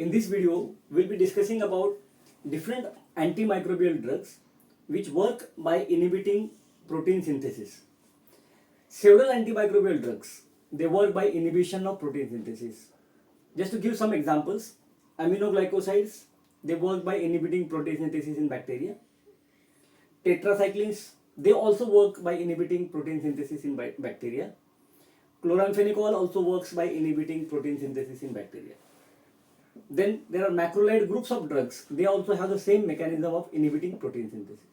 In this video, we'll be discussing about different antimicrobial drugs which work by inhibiting protein synthesis. Several antimicrobial drugs, they work by inhibition of protein synthesis. Just to give some examples, aminoglycosides, they work by inhibiting protein synthesis in bacteria. Tetracyclines, they also work by inhibiting protein synthesis in bacteria. Chloramphenicol also works by inhibiting protein synthesis in bacteria. Then there are macrolide groups of drugs. They also have the same mechanism of inhibiting protein synthesis.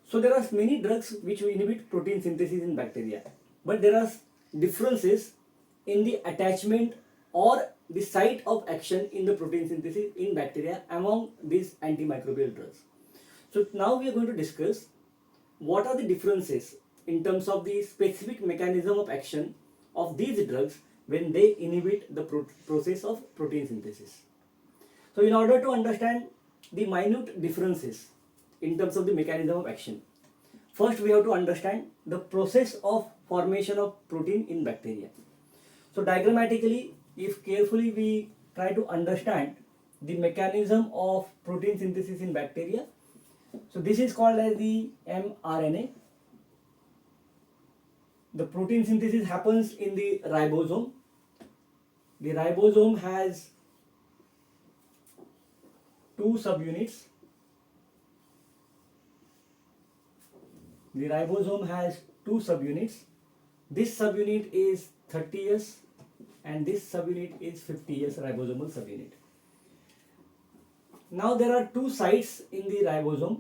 So there are many drugs which inhibit protein synthesis in bacteria, but there are differences in the attachment or the site of action in the protein synthesis in bacteria among these antimicrobial drugs. So now we are going to discuss what are the differences in terms of the specific mechanism of action of these drugs when they inhibit the process of protein synthesis. So in order to understand the minute differences in terms of the mechanism of action, first we have to understand the process of formation of protein in bacteria. So diagrammatically, if carefully we try to understand the mechanism of protein synthesis in bacteria, so this is called as the mRNA. The protein synthesis happens in the ribosome. The ribosome has two subunits. The ribosome has two subunits. This subunit is 30S and this subunit is 50S ribosomal subunit. Now there are two sites in the ribosome.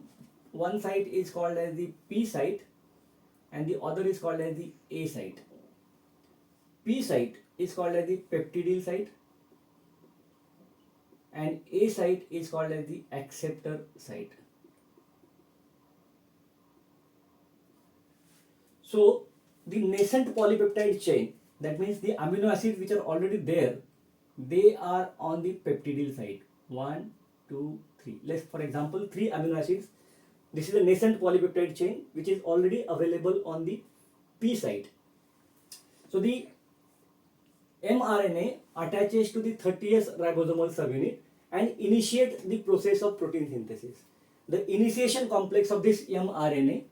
One site is called as the P site and the other is called as the A site. P site is called as the peptidyl site and A site is called as the acceptor site. So the nascent polypeptide chain, that means the amino acids which are already there, they are on the peptidyl site. 1, 2, 3. Let's, for example, 3 amino acids. This is a nascent polypeptide chain which is already available on the P site. So the mRNA attaches to the 30S ribosomal subunit and initiate the process of protein synthesis. The initiation complex of this mRNA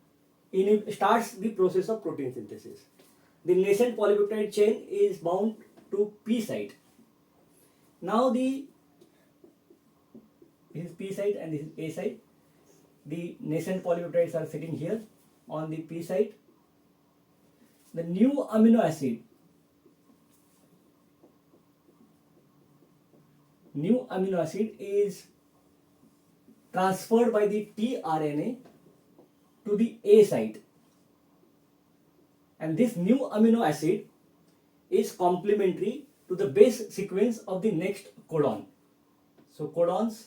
starts the process of protein synthesis. The nascent polypeptide chain is bound to P site. Now this is P site and this is A site. The nascent polypeptides are sitting here on the P site. The new amino acid is transferred by the tRNA to the A site, and this new amino acid is complementary to the base sequence of the next codon. So codons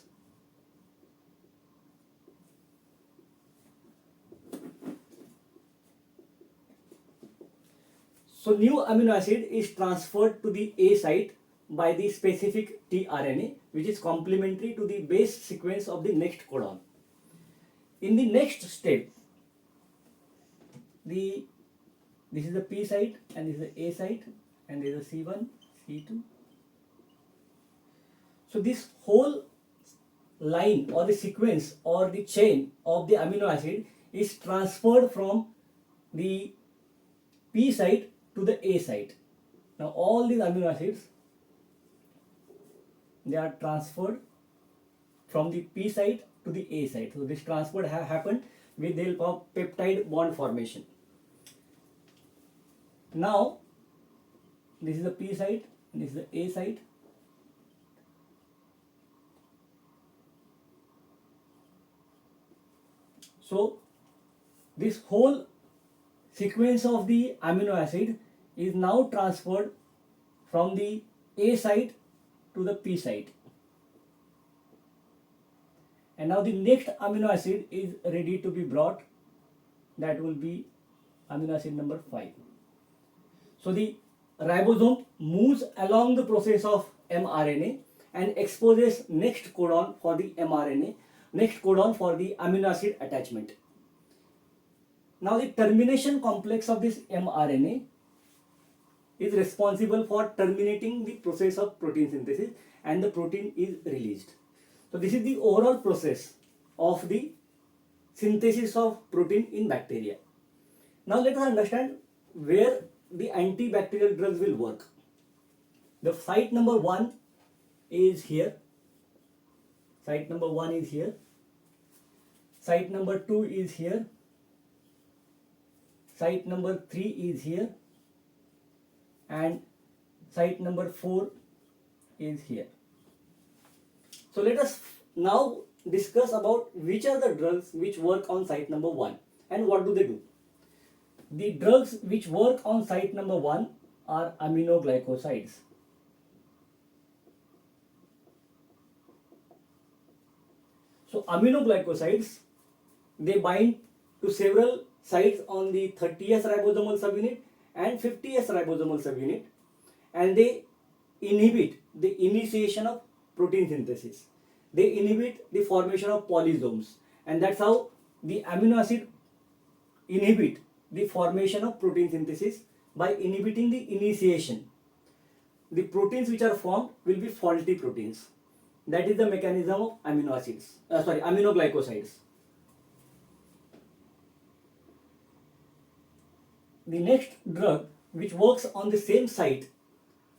new amino acid is transferred to the A site by the specific tRNA, which is complementary to the base sequence of the next codon. In the next step, this is the P site and this is the A site and this is the C1, C2. So this whole line or the sequence or the chain of the amino acid is transferred from the P site to the A site. Now all these amino acids, they are transferred from the P site to the A site. So this transfer have happened with the help of peptide bond formation. Now this is the P site and this is the A site. So this whole sequence of the amino acid is now transferred from the A site to the P site. And now the next amino acid is ready to be brought. That will be amino acid number 5. So the ribosome moves along the process of mRNA and exposes next codon for the mRNA, next codon for the amino acid attachment. Now the termination complex of this mRNA is responsible for terminating the process of protein synthesis and the protein is released. So this is the overall process of the synthesis of protein in bacteria. Now let us understand where the antibacterial drugs will work. The site number 1 is here. Site number 1 is here. Site number 2 is here. Site number 3 is here. And site number 4 is here. So let us now discuss about which are the drugs which work on site number 1 and what do they do. The drugs which work on site number 1 are aminoglycosides. So aminoglycosides, they bind to several sites on the 30s ribosomal subunit and 50s ribosomal subunit, and they inhibit the initiation of protein synthesis. They inhibit the formation of polysomes, and that's how the amino acid inhibit the formation of protein synthesis by inhibiting the initiation. The proteins which are formed will be faulty proteins. That is the mechanism of aminoglycosides. The next drug which works on the same site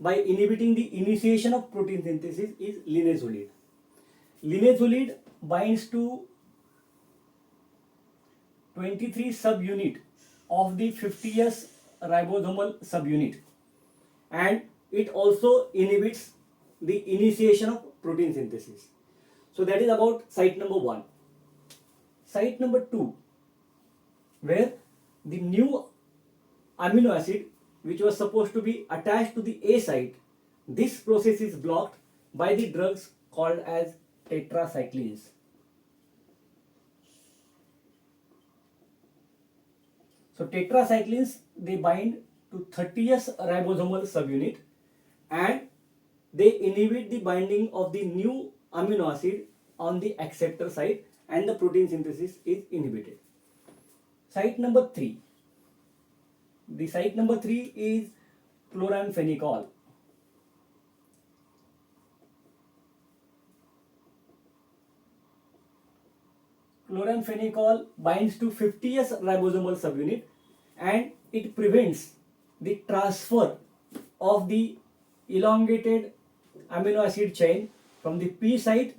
by inhibiting the initiation of protein synthesis is linezolid. Linezolid binds to 23 subunit of the 50s ribosomal subunit, and it also inhibits the initiation of protein synthesis. So that is about site number 1. Site number 2, where the new amino acid which was supposed to be attached to the A site, this process is blocked by the drugs called as tetracyclines. So tetracyclines, they bind to 30th ribosomal subunit and they inhibit the binding of the new amino acid on the acceptor site and the protein synthesis is inhibited. Site number 3. The site number 3 is chloramphenicol. Chloramphenicol binds to 50th ribosomal subunit and it prevents the transfer of the elongated amino acid chain from the P site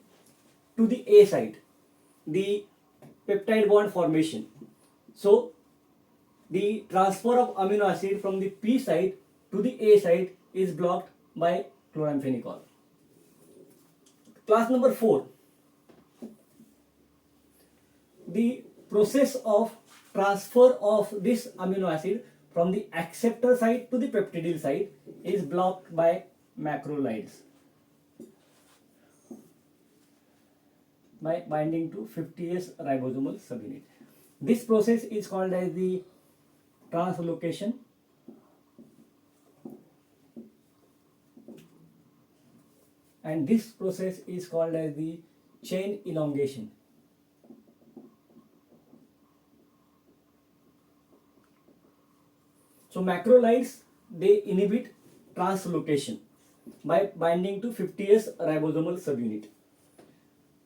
to the A site, the peptide bond formation. So the transfer of amino acid from the P site to the A site is blocked by chloramphenicol. Class number 4. The process of transfer of this amino acid from the acceptor site to the peptidyl site is blocked by macrolides by binding to 50th ribosomal subunit. This process is called as the translocation and this process is called as the chain elongation. So macrolides, they inhibit translocation by binding to 50th ribosomal subunit.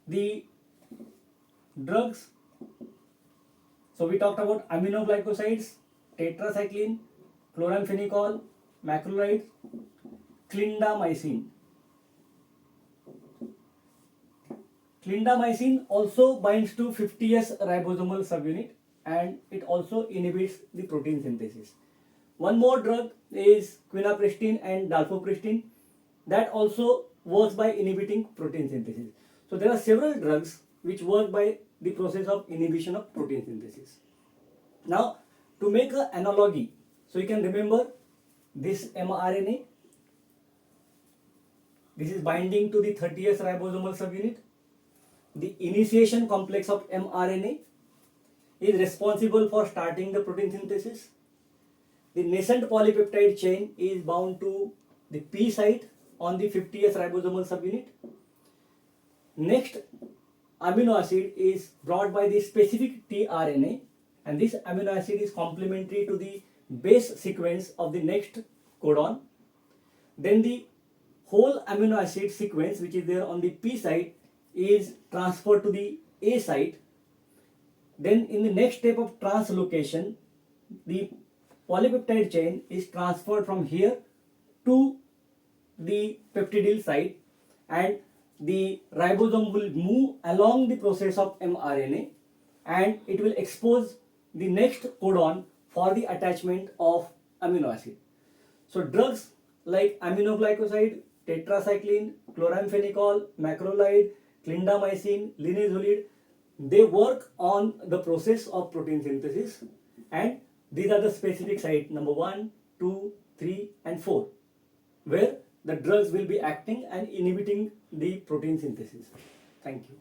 The drugs, so we talked about aminoglycosides, tetracycline, chloramphenicol, macrolides, clindamycin. Clindamycin also binds to 50th ribosomal subunit and it also inhibits the protein synthesis. One more drug is quinapristine and dalfopristine that also works by inhibiting protein synthesis. So there are several drugs which work by the process of inhibition of protein synthesis. Now to make an analogy, so you can remember this mRNA, this is binding to the 30th ribosomal subunit. The initiation complex of mRNA is responsible for starting the protein synthesis. The nascent polypeptide chain is bound to the P site on the 50th ribosomal subunit. Next amino acid is brought by the specific tRNA and this amino acid is complementary to the base sequence of the next codon. Then the whole amino acid sequence which is there on the P site is transferred to the A site. Then in the next step of translocation, the polypeptide chain is transferred from here to the peptidyl site, and the ribosome will move along the process of mRNA, and it will expose the next codon for the attachment of amino acid. So drugs like aminoglycoside, tetracycline, chloramphenicol, macrolide, clindamycin, linezolid, they work on the process of protein synthesis, and these are the specific site number 1, 2, 3 and 4 where the drugs will be acting and inhibiting the protein synthesis. Thank you.